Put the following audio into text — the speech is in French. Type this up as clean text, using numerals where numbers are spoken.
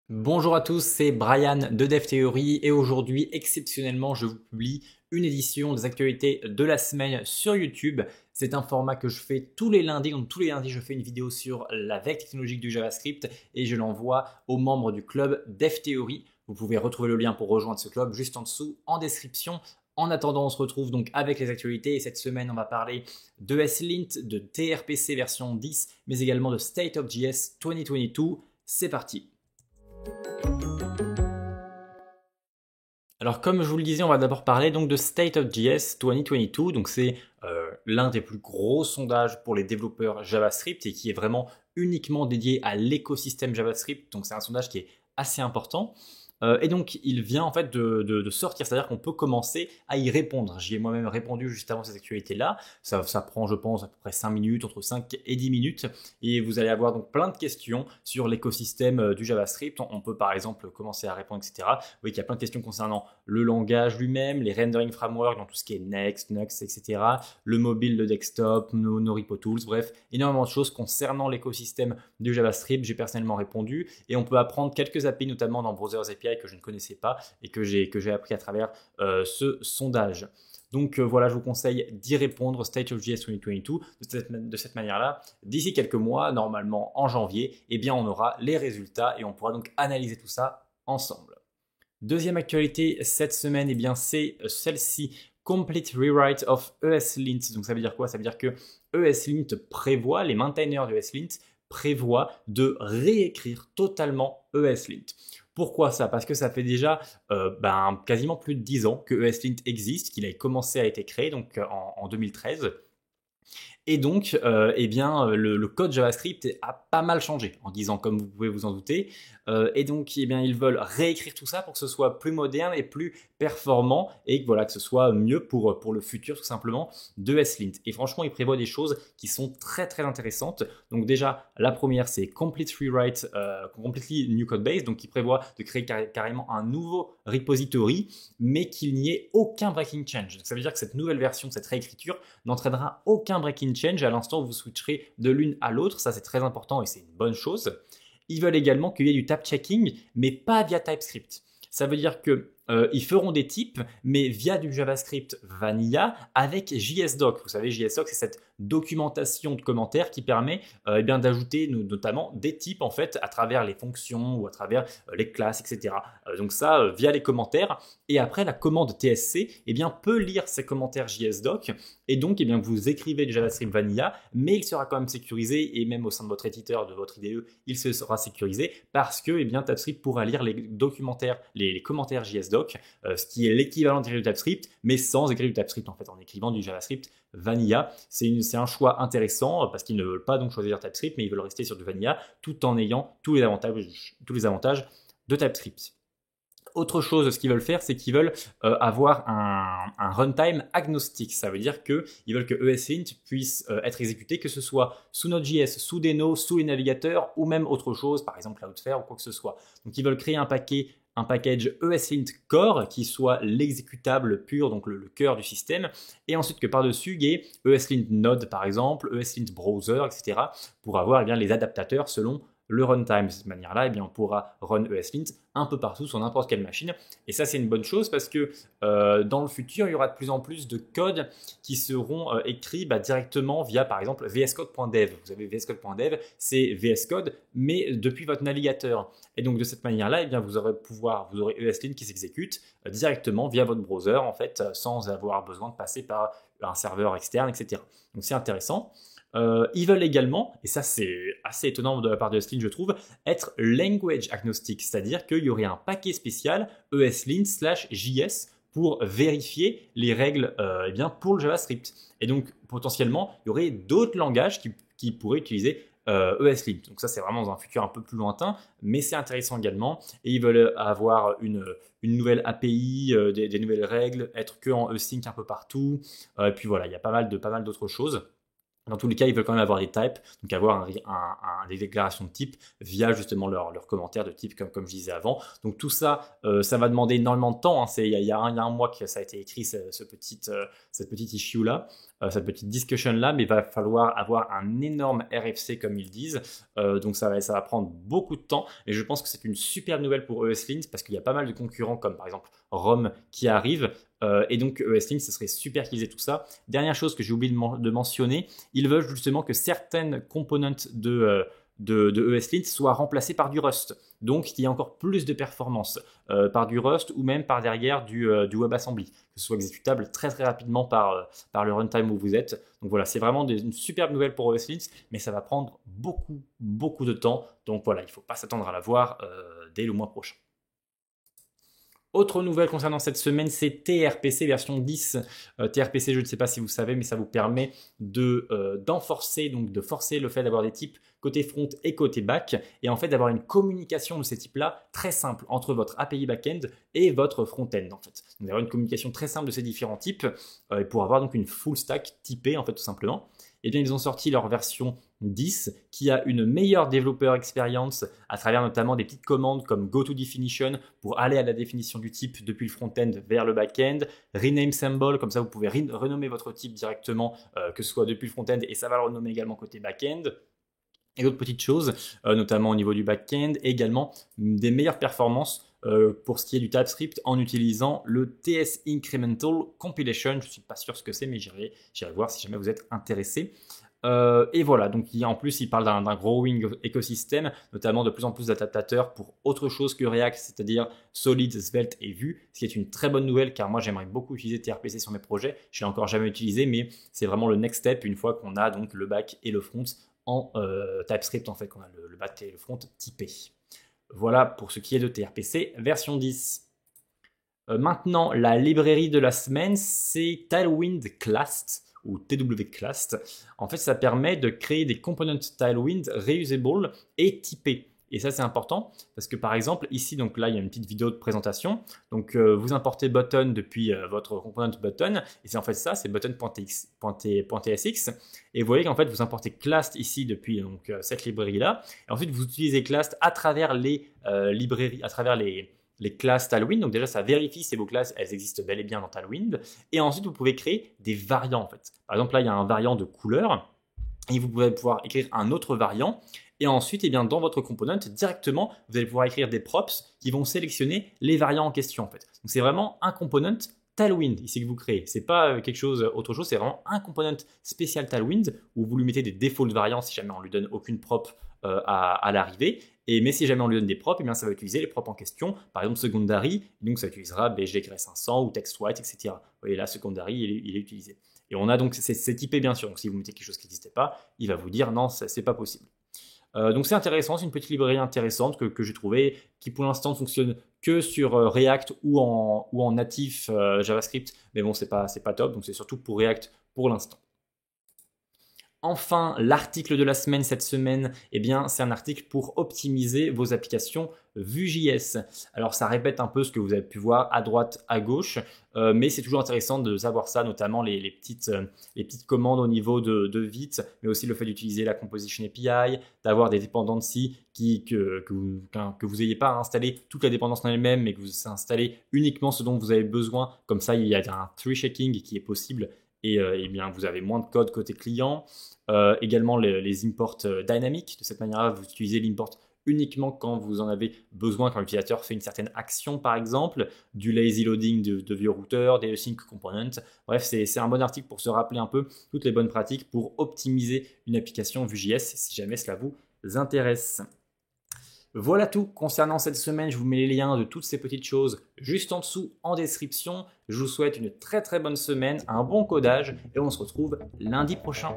Bonjour à tous, c'est Brian de DevTheory et aujourd'hui, exceptionnellement, je vous publie une édition des actualités de la semaine sur YouTube. C'est un format que je fais tous les lundis, donc tous les lundis, je fais une vidéo sur la veille technologique du JavaScript et je l'envoie aux membres du club DevTheory. Vous pouvez retrouver le lien pour rejoindre ce club juste en dessous en description. En attendant, on se retrouve donc avec les actualités et cette semaine, on va parler de SLint, de TRPC version 10, mais également de State of JS 2022. C'est parti. Alors comme je vous le disais, on va d'abord parler donc de State of JS 2022. Donc c'est l'un des plus gros sondages pour les développeurs JavaScript et qui est vraiment uniquement dédié à l'écosystème JavaScript. Donc c'est un sondage qui est assez important. Et donc, il vient en fait de sortir, c'est-à-dire qu'on peut commencer à y répondre. J'y ai moi-même répondu juste avant cette actualité-là. Ça prend, je pense, à peu près 5 minutes, entre 5 et 10 minutes. Et vous allez avoir donc plein de questions sur l'écosystème du JavaScript. On peut par exemple commencer à répondre, etc. Vous voyez qu'il y a plein de questions concernant le langage lui-même, les rendering frameworks, dans tout ce qui est Next, Nux, etc. Le mobile, le desktop, nos repo tools, bref, énormément de choses concernant l'écosystème du JavaScript. J'ai personnellement répondu et on peut apprendre quelques API, notamment dans Browser's API que je ne connaissais pas et que j'ai appris à travers ce sondage. Donc voilà, je vous conseille d'y répondre, State of JS 2022, de cette manière-là. D'ici quelques mois, normalement en janvier, eh bien, on aura les résultats et on pourra donc analyser tout ça ensemble. Deuxième actualité cette semaine, eh bien, c'est celle-ci. Complete Rewrite of ESLint. Donc ça veut dire quoi? Ça veut dire que ESLint prévoit, les maintainers de ESLint prévoient de réécrire totalement ESLint. Pourquoi ça? Parce que ça fait déjà quasiment plus de 10 ans que ESLint existe, qu'il a commencé à être créé donc en 2013. Et donc, le code JavaScript a pas mal changé en 10 ans, comme vous pouvez vous en douter. Et donc, eh bien, ils veulent réécrire tout ça pour que ce soit plus moderne et plus performant et que, voilà, que ce soit mieux pour le futur, tout simplement, de SLint. Et franchement, ils prévoient des choses qui sont très, très intéressantes. Donc déjà, la première, c'est Complete Rewrite, Completely New Code Base. Donc, ils prévoient de créer carrément un nouveau repository, mais qu'il n'y ait aucun breaking change. Donc, ça veut dire que cette nouvelle version, cette réécriture, n'entraînera aucun breaking change à l'instant où vous switcherez de l'une à l'autre. Ça, c'est très important et c'est une bonne chose. Ils veulent également qu'il y ait du type checking, mais pas via TypeScript. Ça veut dire que ils feront des types, mais via du JavaScript vanilla avec JSDoc. Vous savez, JSDoc, c'est cette documentation de commentaires qui permet d'ajouter notamment des types en fait à travers les fonctions ou à travers les classes, etc. Donc ça, via les commentaires. Et après, la commande TSC peut lire ces commentaires JSDoc. Et donc, vous écrivez du JavaScript vanilla, mais il sera quand même sécurisé et même au sein de votre éditeur, de votre IDE, il sera sécurisé parce que TypeScript pourra lire les documentaires, les commentaires JSDoc, ce qui est l'équivalent d'écrire du TypeScript, mais sans écrire du TypeScript en fait, en écrivant du JavaScript vanilla. C'est un choix intéressant parce qu'ils ne veulent pas donc choisir TypeScript, mais ils veulent rester sur du vanilla tout en ayant tous les avantages de TypeScript. Autre chose, ce qu'ils veulent faire, c'est qu'ils veulent avoir un runtime agnostique. Ça veut dire qu'ils veulent que ESLint puisse être exécuté, que ce soit sous Node.js, sous Deno, sous les navigateurs ou même autre chose, par exemple Cloudflare ou quoi que ce soit. Donc ils veulent créer un package ESLint Core qui soit l'exécutable pur, donc le cœur du système, et ensuite que par-dessus il y ait ESLint Node par exemple, ESLint Browser, etc. pour avoir les adaptateurs selon le runtime. De cette manière-là, on pourra run ESLint un peu partout sur n'importe quelle machine. Et ça, c'est une bonne chose parce que dans le futur, il y aura de plus en plus de codes qui seront écrits directement via, par exemple, vscode.dev. Vous avez vscode.dev, c'est VS Code, mais depuis votre navigateur. Et donc, de cette manière-là, vous aurez ESLint qui s'exécute directement via votre browser, en fait, sans avoir besoin de passer par un serveur externe, etc. Donc, c'est intéressant. Ils veulent également, et ça c'est assez étonnant de la part de ESLint je trouve, être language agnostic, c'est-à-dire qu'il y aurait un paquet spécial ESLint/JS pour vérifier les règles pour le JavaScript. Et donc potentiellement, il y aurait d'autres langages qui pourraient utiliser ESLint. Donc ça c'est vraiment dans un futur un peu plus lointain, mais c'est intéressant également. Et ils veulent avoir une nouvelle API, des nouvelles règles, être que en async un peu partout. Et puis voilà, il y a pas mal d'autres choses. Dans tous les cas, ils veulent quand même avoir des types, donc avoir des déclarations de type via justement leurs commentaires de type, comme je disais avant. Donc tout ça, ça va demander énormément de temps. Hein. Il y a un mois que ça a été écrit, cette petite issue-là, cette petite discussion-là, mais il va falloir avoir un énorme RFC, comme ils disent. Donc ça va prendre beaucoup de temps. Et je pense que c'est une superbe nouvelle pour ESLint, parce qu'il y a pas mal de concurrents, comme par exemple ROM, qui arrivent. Et donc ESLint, ce serait super qu'ils aient tout ça. Dernière chose que j'ai oublié de mentionner, ils veulent justement que certaines components de ESLint soient remplacées par du Rust. Donc qu'il y ait encore plus de performance par du Rust ou même par derrière du WebAssembly, que ce soit exécutable très très rapidement par le runtime où vous êtes. Donc voilà, c'est vraiment une superbe nouvelle pour ESLint, mais ça va prendre beaucoup de temps. Donc voilà, il ne faut pas s'attendre à la voir dès le mois prochain. Autre nouvelle concernant cette semaine, c'est TRPC version 10. TRPC, je ne sais pas si vous savez, mais ça vous permet de forcer le fait d'avoir des types côté front et côté back, et en fait d'avoir une communication de ces types-là très simple entre votre API backend et votre front-end en fait. Donc d'avoir une communication très simple de ces différents types pour avoir donc une full stack typée en fait tout simplement. Et bien ils ont sorti leur version 10 qui a une meilleure développeur experience à travers notamment des petites commandes comme GoToDefinition pour aller à la définition du type depuis le front-end vers le back-end, Rename Symbol, comme ça vous pouvez renommer votre type directement que ce soit depuis le front-end et ça va le renommer également côté back-end. Et d'autres petites choses, notamment au niveau du back-end, et également des meilleures performances pour ce qui est du TypeScript en utilisant le TS Incremental Compilation. Je ne suis pas sûr ce que c'est, mais j'irai voir si jamais vous êtes intéressé. Et voilà, donc en plus, il parle d'un growing écosystème, notamment de plus en plus d'adaptateurs pour autre chose que React, c'est-à-dire Solid, Svelte et Vue, ce qui est une très bonne nouvelle car moi j'aimerais beaucoup utiliser TRPC sur mes projets. Je ne l'ai encore jamais utilisé, mais c'est vraiment le next step une fois qu'on a donc le back et le front en TypeScript, en fait, qu'on a le back et le front typé. Voilà pour ce qui est de TRPC version 10. Maintenant, la librairie de la semaine, c'est Tailwind Classed ou TW Classed. En fait, ça permet de créer des components Tailwind reusable et typés. Et ça, c'est important parce que par exemple, ici, donc là, il y a une petite vidéo de présentation. Donc, vous importez button depuis votre component button. Et c'est en fait ça, c'est button.tsx. Et vous voyez qu'en fait, vous importez classed ici depuis donc, cette librairie-là. Et ensuite, vous utilisez classed à travers les librairies, à travers les classes Tailwind. Donc déjà, ça vérifie si vos classes, elles existent bel et bien dans Tailwind. Et ensuite, vous pouvez créer des variants en fait. Par exemple, là, il y a un variant de couleur. Et vous pouvez pouvoir écrire un autre variant. Et ensuite, eh bien, dans votre component, directement, vous allez pouvoir écrire des props qui vont sélectionner les variants en question. En fait. Donc, c'est vraiment un component Tailwind ici que vous créez. Ce n'est pas autre chose, c'est vraiment un component spécial Tailwind où vous lui mettez des default variants si jamais on ne lui donne aucune prop à l'arrivée. Mais si jamais on lui donne des props, eh bien, ça va utiliser les props en question. Par exemple, secondary, donc ça utilisera BGGRE500 ou TextWhite, etc. Vous voyez là, secondary, il est utilisé. Et on a donc, c'est typé bien sûr. Donc si vous mettez quelque chose qui n'existait pas, il va vous dire non, c'est pas possible. Donc c'est intéressant, c'est une petite librairie intéressante que j'ai trouvée, qui pour l'instant ne fonctionne que sur React ou en natif JavaScript, mais bon, c'est pas top, donc c'est surtout pour React pour l'instant. Enfin, l'article de la semaine cette semaine, eh bien, c'est un article pour optimiser vos applications Vue.js. Alors, ça répète un peu ce que vous avez pu voir à droite, à gauche, mais c'est toujours intéressant de savoir ça, notamment les petites commandes au niveau de Vite, mais aussi le fait d'utiliser la Composition API, d'avoir des dependencies que vous n'ayez pas à installer toute la dépendance en elle-même, mais que vous installez uniquement ce dont vous avez besoin. Comme ça, il y a un tree checking qui est possible. Et bien, vous avez moins de code côté client. Également, les imports dynamiques. De cette manière-là, vous utilisez l'import uniquement quand vous en avez besoin, quand l'utilisateur fait une certaine action, par exemple, du lazy loading de vieux routeurs, des async components. Bref, c'est un bon article pour se rappeler un peu toutes les bonnes pratiques pour optimiser une application Vue.js, si jamais cela vous intéresse. Voilà tout concernant cette semaine, je vous mets les liens de toutes ces petites choses juste en dessous en description. Je vous souhaite une très très bonne semaine, un bon codage et on se retrouve lundi prochain.